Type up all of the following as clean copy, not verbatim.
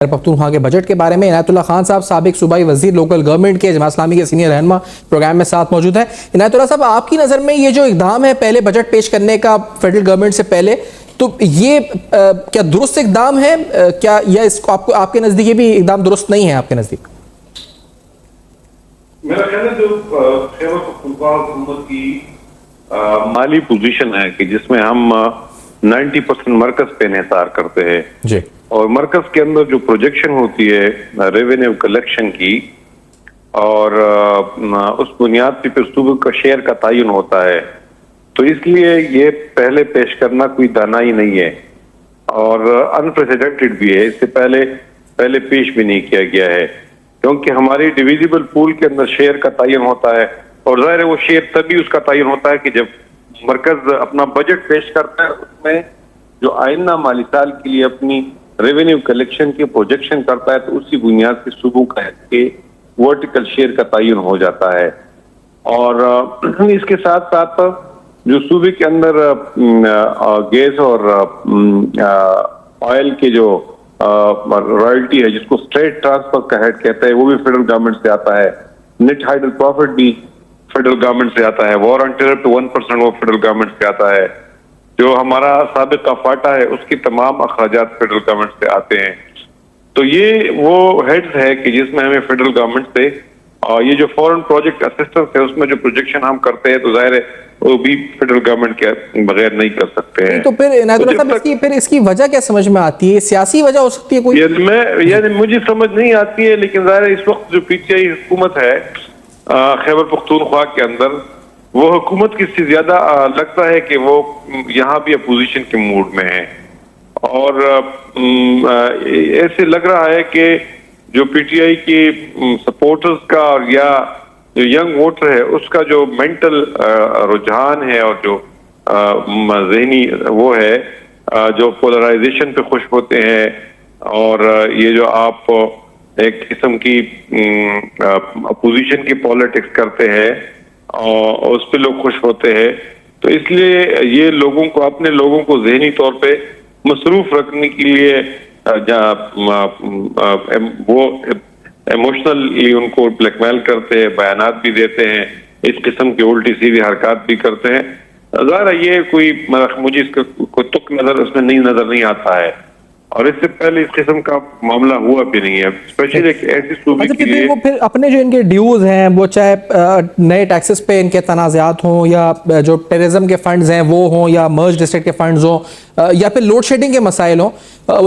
پختونخوا کے بجٹ کے بارے میں عنایت اللہ خان صاحب سابق صوبائی وزیر لوکل گورنمنٹ کے جماعت اسلامی کے سینئر رہنما پروگرام میں ساتھ موجود ہیں۔ عنایت اللہ صاحب، آپ کی نظر میں یہ جو اقدام ہے پہلے بجٹ پیش کرنے کا فیڈرل گورنمنٹ سے پہلے، تو یہ کیا درست اقدام ہے کیا، یا اس کو آپ کے نزدیک یہ بھی اقدام درست نہیں ہے آپ کے نزدیک؟ میرا خیال ہے جو خیبر پختونخوا حکومت کی مالی پوزیشن ہے کہ جس میں ہم 90% مرکز پہ انحصار کرتے ہیں جی، اور مرکز کے اندر جو پروجیکشن ہوتی ہے ریونیو کلیکشن کی، اور اس بنیاد پہ صوبے کا شیئر کا تعین ہوتا ہے، تو اس لیے یہ پہلے پیش کرنا کوئی دانائی نہیں ہے اور انپریسیڈنٹڈ بھی ہے۔ اس سے پہلے پیش بھی نہیں کیا گیا ہے، کیونکہ ہماری ڈیویزیبل پول کے اندر شیئر کا تعین ہوتا ہے، اور ظاہر ہے وہ شیئر تبھی اس کا تعین ہوتا ہے کہ جب مرکز اپنا بجٹ پیش کرتا ہے، اس میں جو آئندہ مالی سال کے لیے اپنی ریونیو کلیکشن کے پروجیکشن کرتا ہے، تو اسی بنیاد سے صوبوں کا ورٹیکل شیئر کا تعین ہو جاتا ہے۔ اور اس کے ساتھ ساتھ جو صوبے کے اندر گیس اور آئل کے جو رائلٹی ہے، جس کو اسٹیٹ ٹرانسفر کا ہیڈ کہتے ہیں، وہ بھی فیڈرل گورنمنٹ سے آتا ہے۔ نیٹ ہائیڈل پروفٹ بھی فیڈرل گورنمنٹ سے آتا ہے۔ وار آن ٹیرر پہ 1% وہ فیڈرل گورنمنٹ سے آتا ہے۔ جو ہمارا سابقہ فاٹا ہے، اس کی تمام اخراجات فیڈرل گورنمنٹ سے آتے ہیں۔ تو یہ وہ ہیڈز ہے کہ جس میں ہمیں فیڈرل گورنمنٹ سے یہ جو فورن پروجیکٹ اسسٹنس ہے، اس میں جو پروجیکشن ہم کرتے ہیں، تو ظاہر ہے وہ بھی فیڈرل گورنمنٹ کے بغیر نہیں کر سکتے ہیں۔ تو پھر عنایت اللہ صاحب اس کی وجہ کیا سمجھ میں آتی ہے؟ سیاسی وجہ ہو سکتی ہے کوئی؟ یعنی مجھے سمجھ نہیں آتی ہے، لیکن ظاہر ہے اس وقت جو پی ٹی آئی حکومت ہے خیبر پختونخوا کے اندر، وہ حکومت کی سے زیادہ لگتا ہے کہ وہ یہاں بھی اپوزیشن کے موڈ میں ہے، اور ایسے لگ رہا ہے کہ جو پی ٹی آئی کی سپورٹرز کا اور یا جو ینگ ووٹر ہے، اس کا جو مینٹل رجحان ہے اور جو ذہنی وہ ہے، جو پولرائزیشن پہ خوش ہوتے ہیں، اور یہ جو آپ ایک قسم کی اپوزیشن کی پالیٹکس کرتے ہیں اور اس پہ لوگ خوش ہوتے ہیں، تو اس لیے یہ لوگوں کو، اپنے لوگوں کو ذہنی طور پہ مصروف رکھنے کے لیے وہ ایموشنلی ان کو بلیک میل کرتے ہیں، بیانات بھی دیتے ہیں، اس قسم کی الٹی سیدھی حرکات بھی کرتے ہیں۔ ظاہر ہے یہ کوئی، مجھے اس کا کوئی تک نظر اس میں نظر نہیں آتا ہے، اور اس سے پہلے اس قسم کا معاملہ ہوا بھی نہیں ہے، اسپیشلی ایک ایسی صوبے کے لیے۔ وہ پھر اپنے جو ان کے ڈیوز ہیں، وہ چاہے نئے ٹیکسز پہ ان کے تنازعات ہوں، یا جو ٹیررزم کے فنڈز ہیں وہ ہوں، یا مرج ڈسٹرکٹ کے فنڈز ہوں، یا پھر لوڈ شیڈنگ کے مسائل ہوں،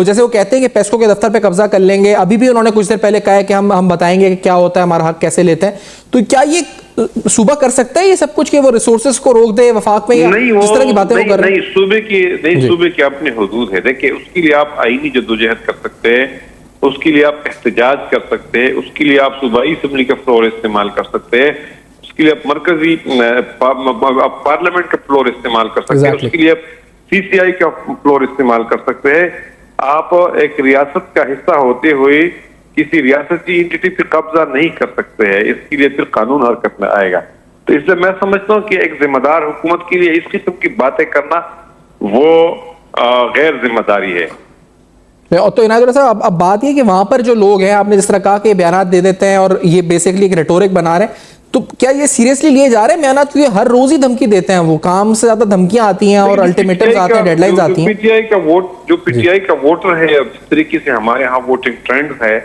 جیسے وہ کہتے ہیں کہ پیسکو کے دفتر پہ قبضہ کر لیں گے، ابھی بھی انہوں نے کچھ دیر پہلے کہا ہے کہ ہم بتائیں گے کہ کیا ہوتا ہے، ہمارا حق کیسے لیتے ہیں۔ تو کیا یہ صوبہ کر سکتا ہے یہ سب کچھ کہ وہ ریسورسز کو روک دے وفاق میں، یا جس طرح کی باتیں وہ کر رہے ہیں؟ صوبے کے اپنے حدود ہے۔ دیکھیں، اس کے لیے آپ آئینی جدوجہد کر سکتے ہیں، اس کے لیے آپ احتجاج کر سکتے ہیں، اس کے لیے آپ صوبائی اسمبلی کا فلور استعمال کر سکتے ہیں، اس کے لیے آپ مرکزی پارلیمنٹ کا فلور استعمال کر سکتے ہیں، اس کے لیے آپ سی سی آئی کا فلور استعمال کر سکتے ہیں۔ آپ ایک ریاست کا حصہ ہوتے ہوئے کسی ریاستی انٹیٹی پہ قبضہ نہیں کر سکتے ہیں، اس کے لیے پھر قانون حرکت میں آئے گا۔ تو اس لیے میں سمجھتا ہوں کہ ایک ذمہ دار حکومت کے لیے اس قسم کی باتیں کرنا وہ غیر ذمہ داری ہے۔ تو عنایت اللہ صاحب، اب بات یہ کہ وہاں پر جو لوگ ہیں، آپ نے جس طرح کہا کہ بیانات دے دیتے ہیں اور یہ بیسیکلی ایک ریٹورک بنا رہے ہیں، تو کیا یہ سیریسلی لیے جا رہے ہیں بیانات؟ کیونکہ ہر روز ہی دھمکی دیتے ہیں، وہ کام سے زیادہ دھمکیاں آتی ہیں اور الٹیمیٹمز آتے ہیں، ڈیڈ لائنز آتی ہیں۔ جو پی ٹی آئی کا ووٹر ہے، جس طریقے سے ہمارے ہاں ووٹنگ ٹرینڈ ہے،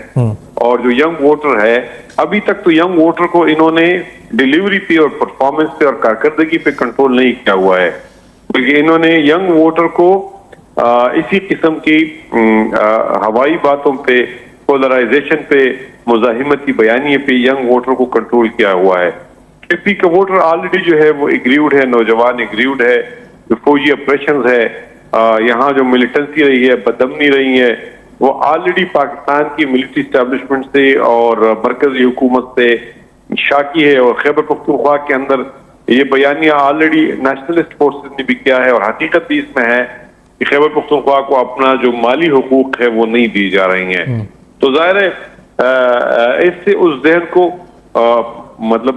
اور جو ینگ ووٹر ہے، ابھی تک تو ینگ ووٹر کو انہوں نے ڈیلیوری پہ اور پرفارمنس پہ اور کارکردگی پہ کنٹرول نہیں کیا ہوا ہے، بلکہ انہوں نے ینگ ووٹر کو اسی قسم کی ہوائی باتوں پہ، پولرائزیشن پہ، مزاحمتی بیانیے پہ ینگ ووٹر کو کنٹرول کیا ہوا ہے۔ اے پی کا ووٹر آلریڈی جو ہے وہ اگریوڈ ہے، نوجوان اگریوڈ ہے، جو فوجی آپریشنز ہے، یہاں جو ملیٹنسی رہی ہے، بدامنی رہی ہے، وہ آلریڈی پاکستان کی ملٹری اسٹیبلشمنٹ سے اور مرکزی حکومت سے شاکی ہے، اور خیبر پختونخوا کے اندر یہ بیانیہ آلریڈی نیشنلسٹ فورسز نے بھی کیا ہے، اور حقیقت بھی اس میں ہے کہ خیبر پختونخوا کو اپنا جو مالی حقوق ہے وہ نہیں دی جا رہی ہیں۔ تو ظاہر ہے اس سے اس ذہن کو مطلب